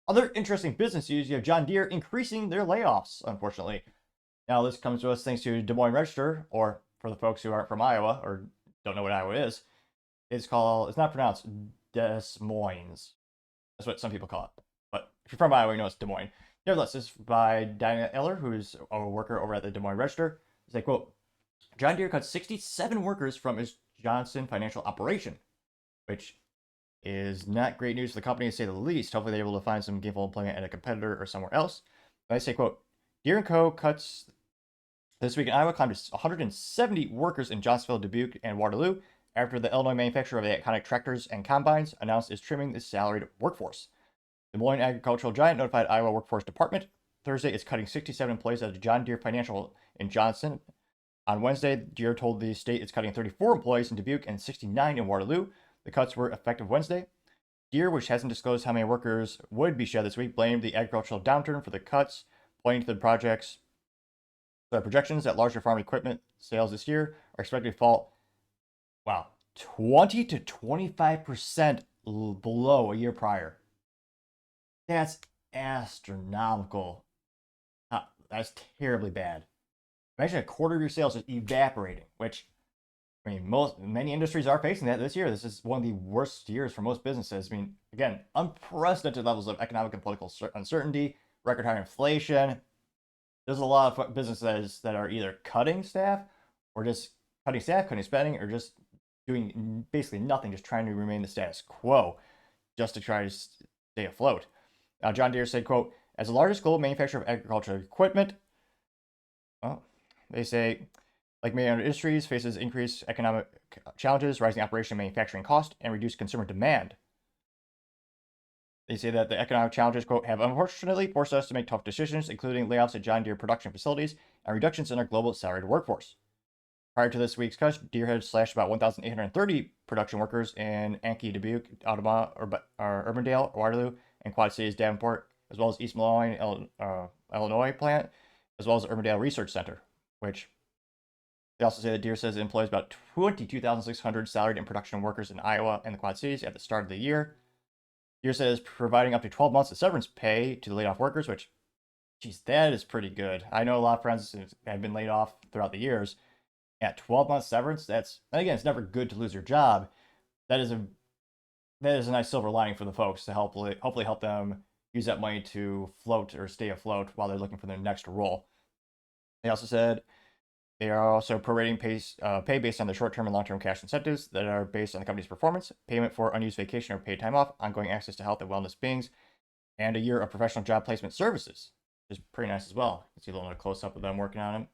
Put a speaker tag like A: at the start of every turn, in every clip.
A: Other interesting business news, you have John Deere increasing their layoffs, unfortunately. Now, this comes to us thanks to Des Moines Register, or for the folks who aren't from Iowa or don't know what Iowa is, it's not pronounced Des Moines. That's what some people call it. But if you're from Iowa, you know it's Des Moines. Nevertheless, this is by Diana Eller, who's a worker over at the Des Moines Register. It's like, quote, John Deere cut 67 workers from his Johnson financial operation, which is not great news for the company, to say the least. Hopefully they're able to find some gainful employment at a competitor or somewhere else. But I say, quote, Deere & Co. cuts this week in Iowa climbed to 170 workers in Johnsonville, Dubuque, and Waterloo after the Illinois manufacturer of the iconic tractors and combines announced it's trimming the salaried workforce. The Des Moines agricultural giant notified Iowa Workforce Department Thursday it's cutting 67 employees at John Deere Financial in Johnson. On Wednesday, Deere told the state it's cutting 34 employees in Dubuque and 69 in Waterloo. The cuts were effective Wednesday. Deere, which hasn't disclosed how many workers would be shed this week, blamed the agricultural downturn for the cuts, pointing to the projections that larger farm equipment sales this year are expected to fall, 20 to 25% below a year prior. That's astronomical. That's terribly bad. Imagine a quarter of your sales just evaporating, which, I mean, many industries are facing that this year. This is one of the worst years for most businesses. I mean, again, unprecedented levels of economic and political uncertainty, record high inflation. There's a lot of businesses that are either cutting staff, or just cutting staff, cutting spending, or just doing basically nothing, just trying to remain the status quo, just to try to stay afloat. Now, John Deere said, quote, as the largest global manufacturer of agricultural equipment, well, they say, like many other industries, faces increased economic challenges, rising operation and manufacturing cost, and reduced consumer demand. They say that the economic challenges, quote, have unfortunately forced us to make tough decisions, including layoffs at John Deere production facilities and reductions in our global salaried workforce. Prior to this week's cut, Deere had slashed about 1,830 production workers in Anki, Dubuque, Ottawa, Urbandale, Waterloo, and Quad Cities, Davenport, as well as East Moline, Illinois plant, as well as the Urbandale Research Center, which they also say that Deere says it employs about 22,600 salaried and production workers in Iowa and the Quad Cities at the start of the year. Deere says providing up to 12 months of severance pay to the laid off workers, which, geez, that is pretty good. I know a lot of friends have been laid off throughout the years. At 12 months severance, and again, it's never good to lose your job. That is a nice silver lining for the folks to hopefully help them use that money to float or stay afloat while they're looking for their next role. They also said they are also prorating pay based on the short-term and long-term cash incentives that are based on the company's performance, payment for unused vacation or paid time off, ongoing access to health and wellness beings, and a year of professional job placement services, which is pretty nice as well. You can see a little close-up of them working on it.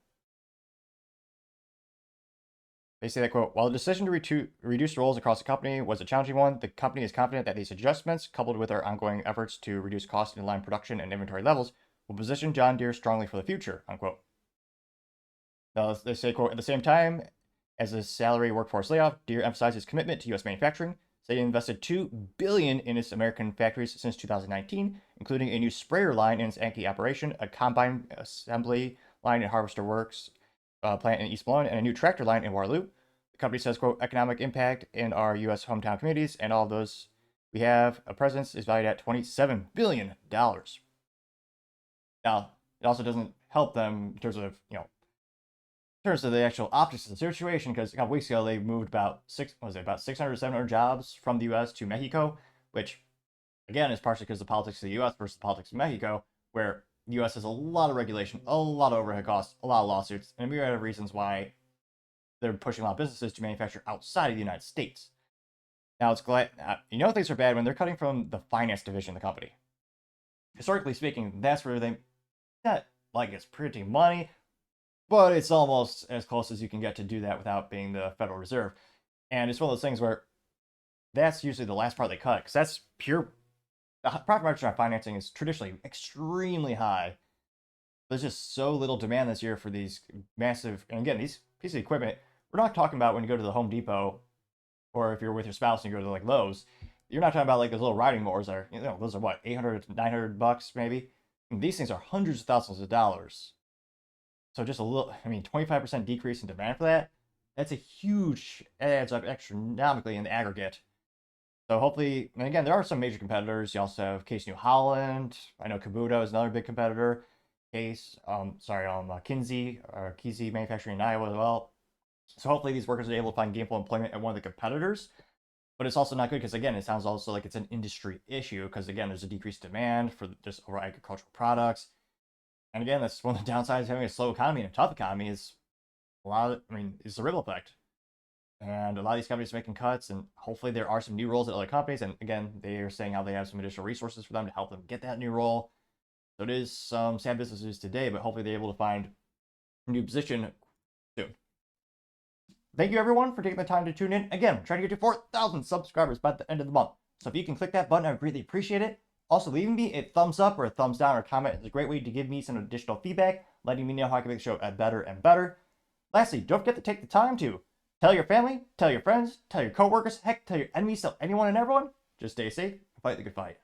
A: They say that, quote, while the decision to reduce roles across the company was a challenging one, the company is confident that these adjustments, coupled with our ongoing efforts to reduce costs and align production and inventory levels, will position John Deere strongly for the future, unquote. Now, they say, quote, at the same time as the salary workforce layoff, Deere emphasized its commitment to U.S. manufacturing, saying it invested $2 billion in its American factories since 2019, including a new sprayer line in its Anki operation, a combine assembly line in Harvester Works, plant in East Moline, and a new tractor line in Waterloo. The company says, quote, economic impact in our U.S. hometown communities and all of those we have a presence is valued at $27 billion. Now, it also doesn't help them in terms of, the actual optics of the situation, because a couple weeks ago they moved about 600 or 700 jobs from the U.S. to Mexico, which, again, is partially because of the politics of the U.S. versus the politics of Mexico, where the U.S. has a lot of regulation, a lot of overhead costs, a lot of lawsuits, and a myriad of reasons why they're pushing a lot of businesses to manufacture outside of the United States. Now, things are bad when they're cutting from the finance division of the company. Historically speaking, that's where not like it's printing money, but it's almost as close as you can get to do that without being the Federal Reserve. And it's one of those things where that's usually the last part they cut, because that's pure. The profit margin on financing is traditionally extremely high. There's just so little demand this year for these massive, and again, these pieces of equipment, we're not talking about when you go to the Home Depot, or if you're with your spouse and you go to like Lowe's, you're not talking about like those little riding mowers that are, those are what, 800 to 900 bucks maybe? And these things are hundreds of thousands of dollars. So just 25% decrease in demand for that, that's a huge, adds up astronomically in the aggregate. So hopefully, and again, there are some major competitors. You also have Case New Holland. I know Kabuto is another big competitor. Kinsey or Kinsey Manufacturing in Iowa as well. So hopefully these workers are able to find gainful employment at one of the competitors. But it's also not good because, again, it sounds also like it's an industry issue because, again, there's a decreased demand for just overall agricultural products. And again, that's one of the downsides of having a slow economy and a tough economy is it's the ripple effect. And a lot of these companies are making cuts, and hopefully there are some new roles at other companies. And again, they are saying how they have some additional resources for them to help them get that new role. So it is some sad businesses today, but hopefully they're able to find a new position soon. Thank you, everyone, for taking the time to tune in. Again, I'm trying to get to 4,000 subscribers by the end of the month. So if you can click that button, I would greatly appreciate it. Also, leaving me a thumbs up or a thumbs down or a comment is a great way to give me some additional feedback, letting me know how I can make the show better and better. Lastly, don't forget to take the time to tell your family, tell your friends, tell your coworkers, heck, tell your enemies, tell anyone and everyone. Just stay safe and fight the good fight.